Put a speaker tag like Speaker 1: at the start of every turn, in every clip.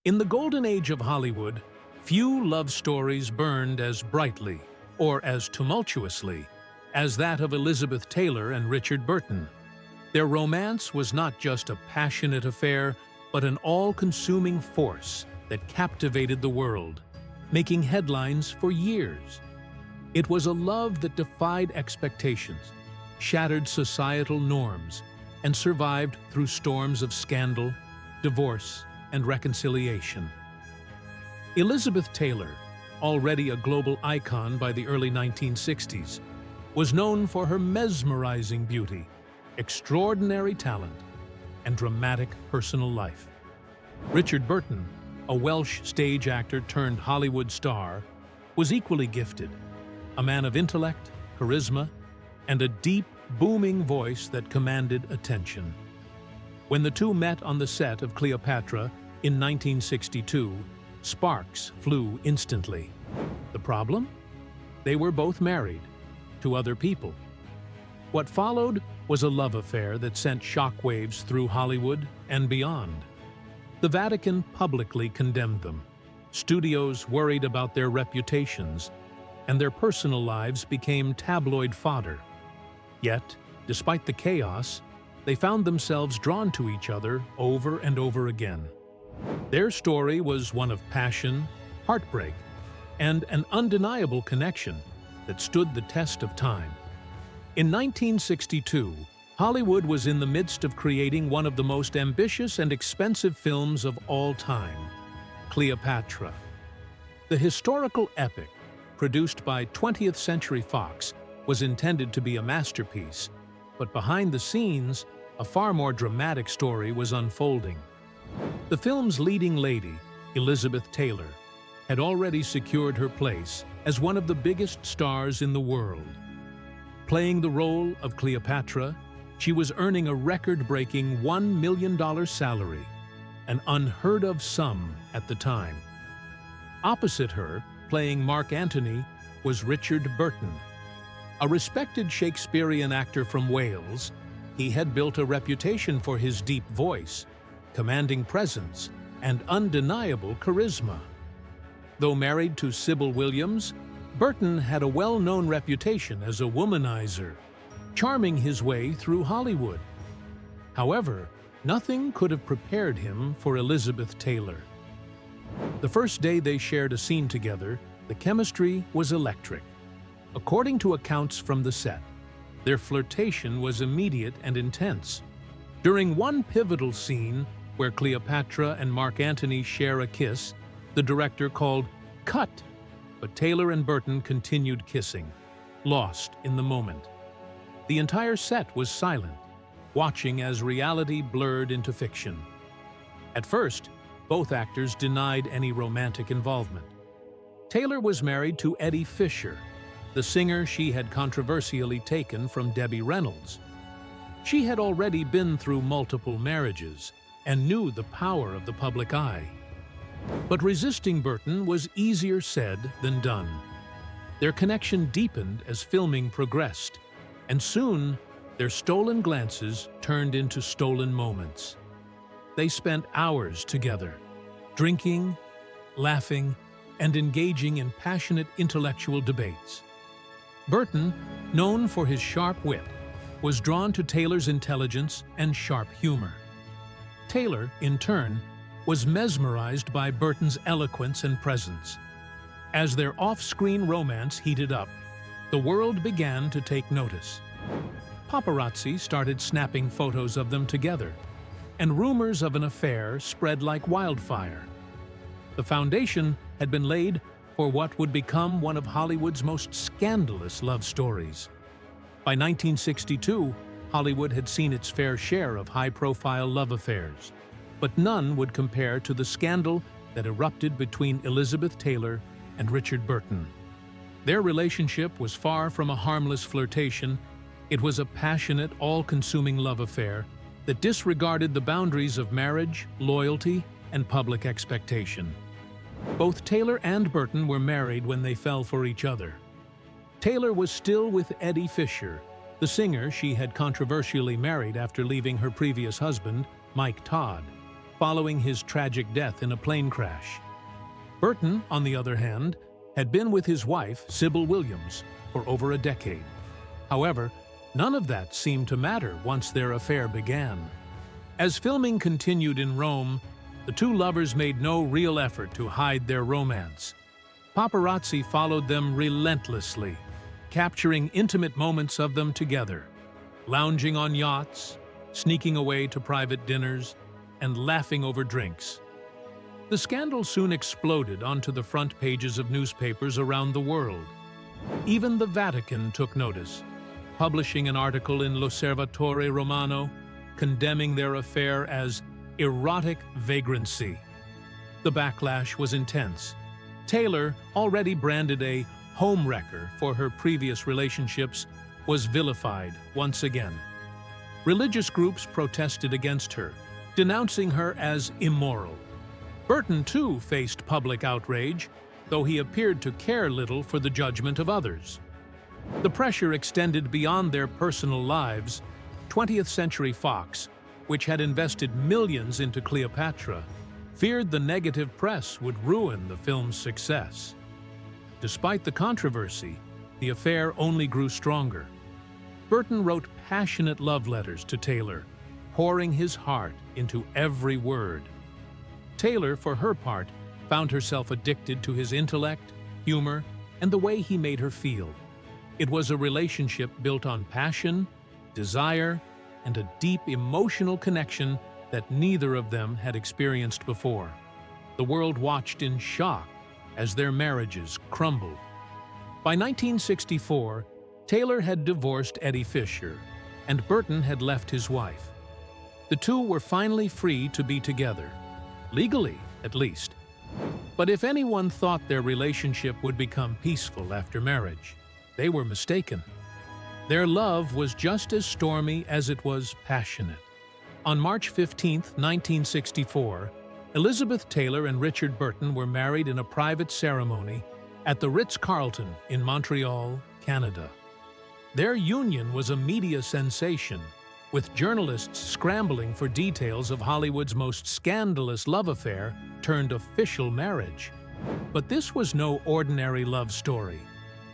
Speaker 1: In the golden age of Hollywood, few love stories burned as brightly or as tumultuously as that of Elizabeth Taylor and Richard Burton. Their romance was not just a passionate affair, but an all-consuming force that captivated the world, making headlines for years. It was a love that defied expectations, shattered societal norms, and survived through storms of scandal, divorce, and reconciliation. Elizabeth Taylor, already a global icon by the early 1960s, was known for her mesmerizing beauty, extraordinary talent, and dramatic personal life. Richard Burton, a Welsh stage actor turned Hollywood star, was equally gifted, a man of intellect, charisma, and a deep, booming voice that commanded attention. When the two met on the set of Cleopatra in 1962, sparks flew instantly. The problem? They were both married to other people. What followed was a love affair that sent shockwaves through Hollywood and beyond. The Vatican publicly condemned them. Studios worried about their reputations, and their personal lives became tabloid fodder. Yet, despite the chaos, they found themselves drawn to each other over and over again. Their story was one of passion, heartbreak, and an undeniable connection that stood the test of time. In 1962, Hollywood was in the midst of creating one of the most ambitious and expensive films of all time, Cleopatra. The historical epic, produced by 20th Century Fox, was intended to be a masterpiece, but behind the scenes, a far more dramatic story was unfolding. The film's leading lady, Elizabeth Taylor, had already secured her place as one of the biggest stars in the world. Playing the role of Cleopatra, she was earning a record-breaking $1 million salary, an unheard-of sum at the time. Opposite her, playing Mark Antony, was Richard Burton. A respected Shakespearean actor from Wales, he had built a reputation for his deep voice, commanding presence, and undeniable charisma. Though married to Sybil Williams, Burton had a well-known reputation as a womanizer, charming his way through Hollywood. However, nothing could have prepared him for Elizabeth Taylor. The first day they shared a scene together, the chemistry was electric. According to accounts from the set, their flirtation was immediate and intense. During one pivotal scene, where Cleopatra and Mark Antony share a kiss, the director called "cut," but Taylor and Burton continued kissing, lost in the moment. The entire set was silent, watching as reality blurred into fiction. At first, both actors denied any romantic involvement. Taylor was married to Eddie Fisher, the singer she had controversially taken from Debbie Reynolds. She had already been through multiple marriages and knew the power of the public eye. But resisting Burton was easier said than done. Their connection deepened as filming progressed, and soon their stolen glances turned into stolen moments. They spent hours together, drinking, laughing, and engaging in passionate intellectual debates. Burton, known for his sharp wit, was drawn to Taylor's intelligence and sharp humor. Taylor, in turn, was mesmerized by Burton's eloquence and presence. As their off-screen romance heated up, the world began to take notice. Paparazzi started snapping photos of them together, and rumors of an affair spread like wildfire. The foundation had been laid for what would become one of Hollywood's most scandalous love stories. By 1962, Hollywood had seen its fair share of high-profile love affairs, but none would compare to the scandal that erupted between Elizabeth Taylor and Richard Burton. Their relationship was far from a harmless flirtation. It was a passionate, all-consuming love affair that disregarded the boundaries of marriage, loyalty, and public expectation. Both Taylor and Burton were married when they fell for each other. Taylor was still with Eddie Fisher, the singer she had controversially married after leaving her previous husband, Mike Todd. following his tragic death in a plane crash. Burton, on the other hand, had been with his wife, Sybil Williams, for over a decade. However, none of that seemed to matter once their affair began. As filming continued in Rome, the two lovers made no real effort to hide their romance. Paparazzi followed them relentlessly, capturing intimate moments of them together, lounging on yachts, sneaking away to private dinners, and laughing over drinks. The scandal soon exploded onto the front pages of newspapers around the world. Even the Vatican took notice, publishing an article in L'Osservatore Romano condemning their affair as erotic vagrancy. The backlash was intense. Taylor, already branded a homewrecker for her previous relationships, was vilified once again. Religious groups protested against her, denouncing her as immoral. Burton, too, faced public outrage, though he appeared to care little for the judgment of others. The pressure extended beyond their personal lives. 20th Century Fox, which had invested millions into Cleopatra, feared the negative press would ruin the film's success. Despite the controversy, the affair only grew stronger. Burton wrote passionate love letters to Taylor, pouring his heart into every word. Taylor, for her part, found herself addicted to his intellect, humor, and the way he made her feel. It was a relationship built on passion, desire, and a deep emotional connection that neither of them had experienced before. The world watched in shock as their marriages crumbled. By 1964, Taylor had divorced Eddie Fisher, and Burton had left his wife. The two were finally free to be together, legally at least. But if anyone thought their relationship would become peaceful after marriage, they were mistaken. Their love was just as stormy as it was passionate. On March 15, 1964, Elizabeth Taylor and Richard Burton were married in a private ceremony at the Ritz-Carlton in Montreal, Canada. Their union was a media sensation, with journalists scrambling for details of Hollywood's most scandalous love affair turned official marriage. But this was no ordinary love story.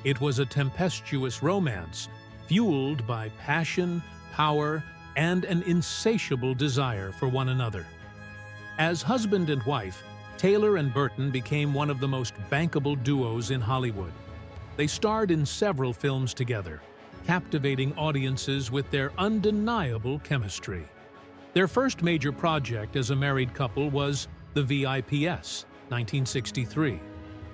Speaker 1: It was a tempestuous romance, fueled by passion, power, and an insatiable desire for one another. As husband and wife, Taylor and Burton became one of the most bankable duos in Hollywood. They starred in several films together, captivating audiences with their undeniable chemistry. Their first major project as a married couple was The VIPS, 1963,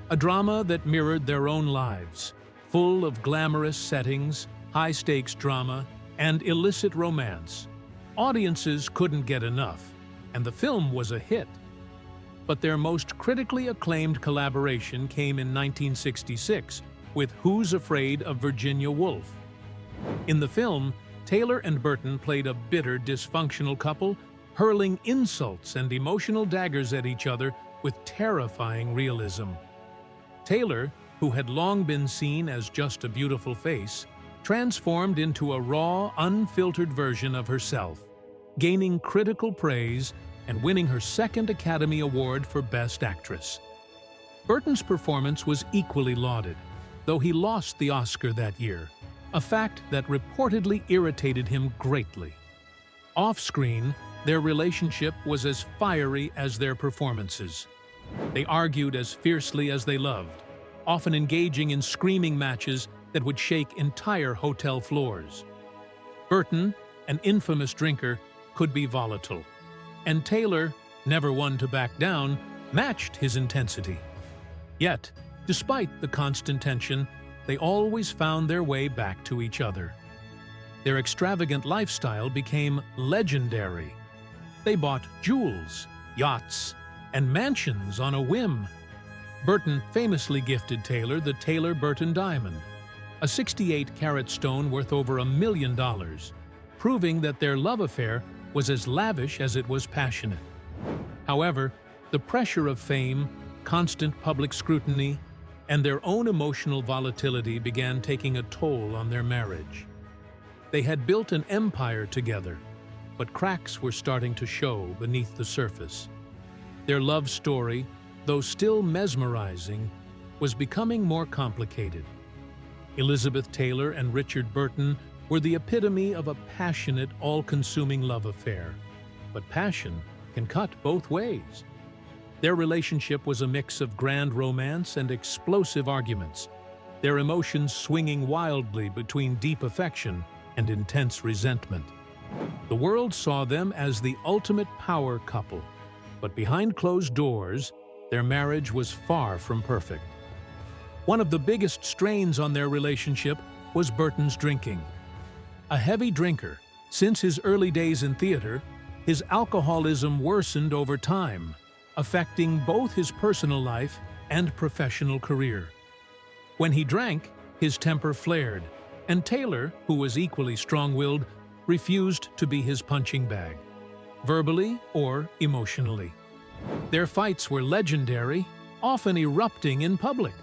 Speaker 1: a drama that mirrored their own lives, full of glamorous settings, high-stakes drama, and illicit romance. Audiences couldn't get enough, and the film was a hit. But their most critically acclaimed collaboration came in 1966 with Who's Afraid of Virginia Woolf? In the film, Taylor and Burton played a bitter, dysfunctional couple, hurling insults and emotional daggers at each other with terrifying realism. Taylor, who had long been seen as just a beautiful face, transformed into a raw, unfiltered version of herself, gaining critical praise and winning her second Academy Award for Best Actress. Burton's performance was equally lauded, though he lost the Oscar that year, a fact that reportedly irritated him greatly. Off-screen, their relationship was as fiery as their performances. They argued as fiercely as they loved, often engaging in screaming matches that would shake entire hotel floors. Burton, an infamous drinker, could be volatile, and Taylor, never one to back down, matched his intensity. Yet, despite the constant tension, they always found their way back to each other. Their extravagant lifestyle became legendary. They bought jewels, yachts, and mansions on a whim. Burton famously gifted Taylor the Taylor-Burton diamond, a 68-carat stone worth over $1 million, proving that their love affair was as lavish as it was passionate. However, the pressure of fame, constant public scrutiny, and their own emotional volatility began taking a toll on their marriage. They had built an empire together, but cracks were starting to show beneath the surface. Their love story, though still mesmerizing, was becoming more complicated. Elizabeth Taylor and Richard Burton were the epitome of a passionate, all-consuming love affair. But passion can cut both ways. Their relationship was a mix of grand romance and explosive arguments, their emotions swinging wildly between deep affection and intense resentment. The world saw them as the ultimate power couple, but behind closed doors, their marriage was far from perfect. One of the biggest strains on their relationship was Burton's drinking. A heavy drinker, since his early days in theater, his alcoholism worsened over time, affecting both his personal life and professional career. When he drank, his temper flared, and Taylor, who was equally strong-willed, refused to be his punching bag, verbally or emotionally. Their fights were legendary, often erupting in public.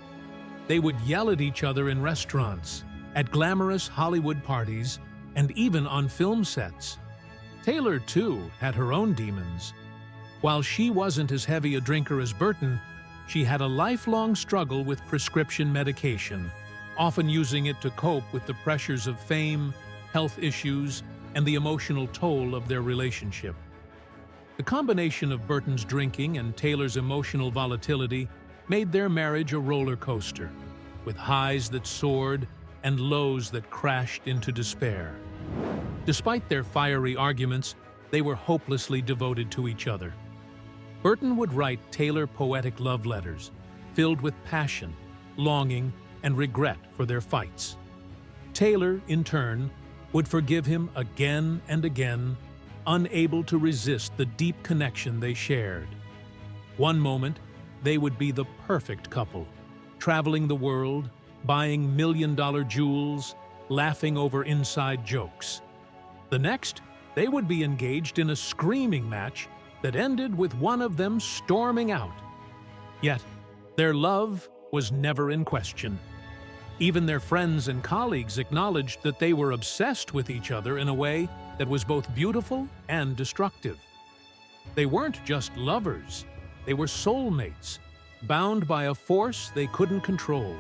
Speaker 1: They would yell at each other in restaurants, at glamorous Hollywood parties, and even on film sets. Taylor, too, had her own demons. While she wasn't as heavy a drinker as Burton, she had a lifelong struggle with prescription medication, often using it to cope with the pressures of fame, health issues, and the emotional toll of their relationship. The combination of Burton's drinking and Taylor's emotional volatility made their marriage a roller coaster, with highs that soared and lows that crashed into despair. Despite their fiery arguments, they were hopelessly devoted to each other. Burton would write Taylor poetic love letters, filled with passion, longing, and regret for their fights. Taylor, in turn, would forgive him again and again, unable to resist the deep connection they shared. One moment, they would be the perfect couple, traveling the world, buying million-dollar jewels, laughing over inside jokes. The next, they would be engaged in a screaming match that ended with one of them storming out. Yet, their love was never in question. Even their friends and colleagues acknowledged that they were obsessed with each other in a way that was both beautiful and destructive. They weren't just lovers, they were soulmates, bound by a force they couldn't control.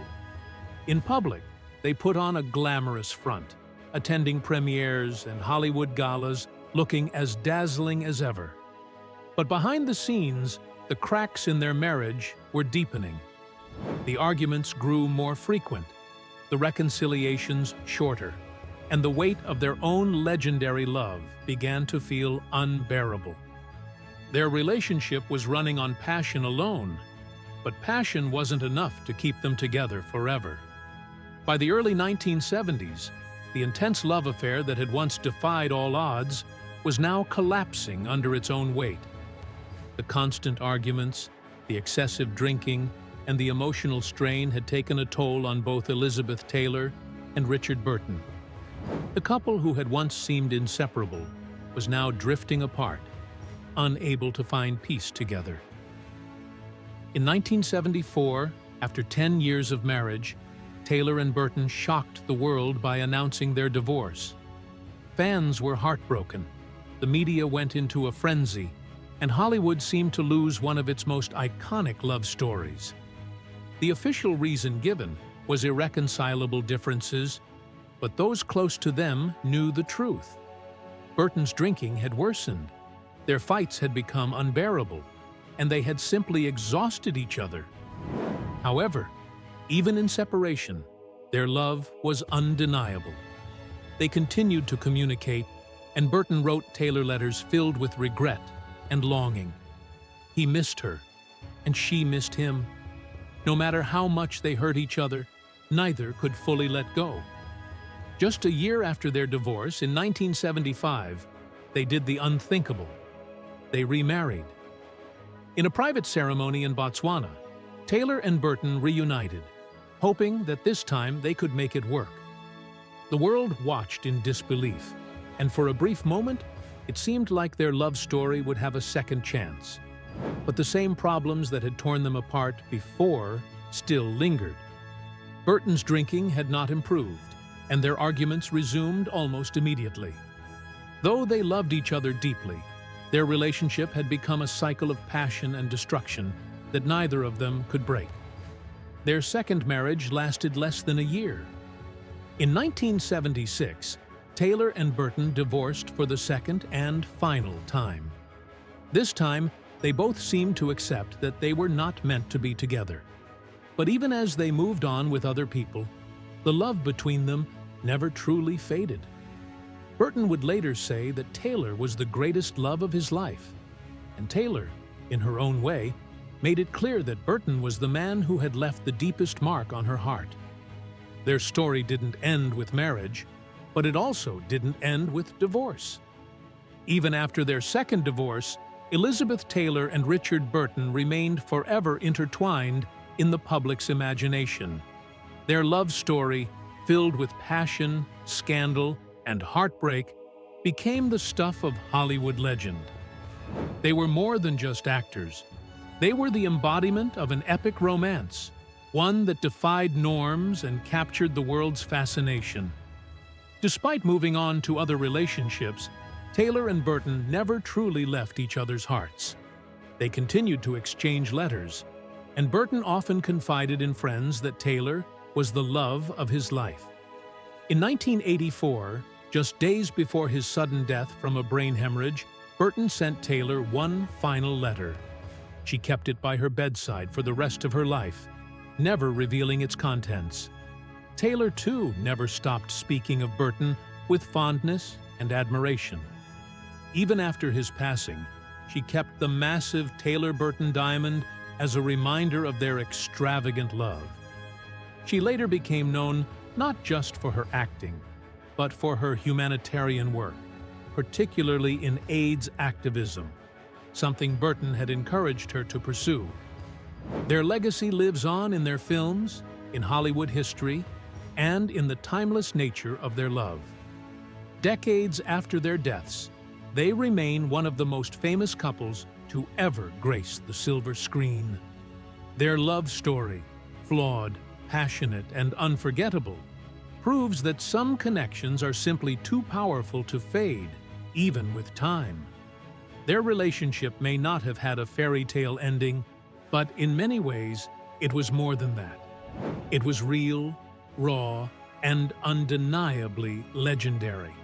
Speaker 1: In public, they put on a glamorous front, attending premieres and Hollywood galas, looking as dazzling as ever. But behind the scenes, the cracks in their marriage were deepening. The arguments grew more frequent, the reconciliations shorter, and the weight of their own legendary love began to feel unbearable. Their relationship was running on passion alone, but passion wasn't enough to keep them together forever. By the early 1970s, the intense love affair that had once defied all odds was now collapsing under its own weight. The constant arguments, the excessive drinking, and the emotional strain had taken a toll on both Elizabeth Taylor and Richard Burton. The couple who had once seemed inseparable was now drifting apart, unable to find peace together. In 1974, after 10 years of marriage, Taylor and Burton shocked the world by announcing their divorce. Fans were heartbroken, the media went into a frenzy, and Hollywood seemed to lose one of its most iconic love stories. The official reason given was irreconcilable differences, but those close to them knew the truth. Burton's drinking had worsened, their fights had become unbearable, and they had simply exhausted each other. However, even in separation, their love was undeniable. They continued to communicate, and Burton wrote Taylor letters filled with regret and longing. He missed her, and she missed him. No matter how much they hurt each other, neither could fully let go. Just a year after their divorce, in 1975, they did the unthinkable. They remarried. In a private ceremony in Botswana, Taylor and Burton reunited, hoping that this time they could make it work. The world watched in disbelief, and for a brief moment, it seemed like their love story would have a second chance. But the same problems that had torn them apart before still lingered. Burton's drinking had not improved, and their arguments resumed almost immediately. Though they loved each other deeply, their relationship had become a cycle of passion and destruction that neither of them could break. Their second marriage lasted less than a year. In 1976, Taylor and Burton divorced for the second and final time. This time, they both seemed to accept that they were not meant to be together. But even as they moved on with other people, the love between them never truly faded. Burton would later say that Taylor was the greatest love of his life, and Taylor, in her own way, made it clear that Burton was the man who had left the deepest mark on her heart. Their story didn't end with marriage, but it also didn't end with divorce. Even after their second divorce, Elizabeth Taylor and Richard Burton remained forever intertwined in the public's imagination. Their love story, filled with passion, scandal, and heartbreak, became the stuff of Hollywood legend. They were more than just actors. They were the embodiment of an epic romance, one that defied norms and captured the world's fascination. Despite moving on to other relationships, Taylor and Burton never truly left each other's hearts. They continued to exchange letters, and Burton often confided in friends that Taylor was the love of his life. In 1984, just days before his sudden death from a brain hemorrhage, Burton sent Taylor one final letter. She kept it by her bedside for the rest of her life, never revealing its contents. Taylor, too, never stopped speaking of Burton with fondness and admiration. Even after his passing, she kept the massive Taylor-Burton diamond as a reminder of their extravagant love. She later became known not just for her acting, but for her humanitarian work, particularly in AIDS activism, something Burton had encouraged her to pursue. Their legacy lives on in their films, in Hollywood history, and in the timeless nature of their love. Decades after their deaths, they remain one of the most famous couples to ever grace the silver screen. Their love story, flawed, passionate, and unforgettable, proves that some connections are simply too powerful to fade, even with time. Their relationship may not have had a fairy tale ending, but in many ways, it was more than that. It was real, raw, and undeniably legendary.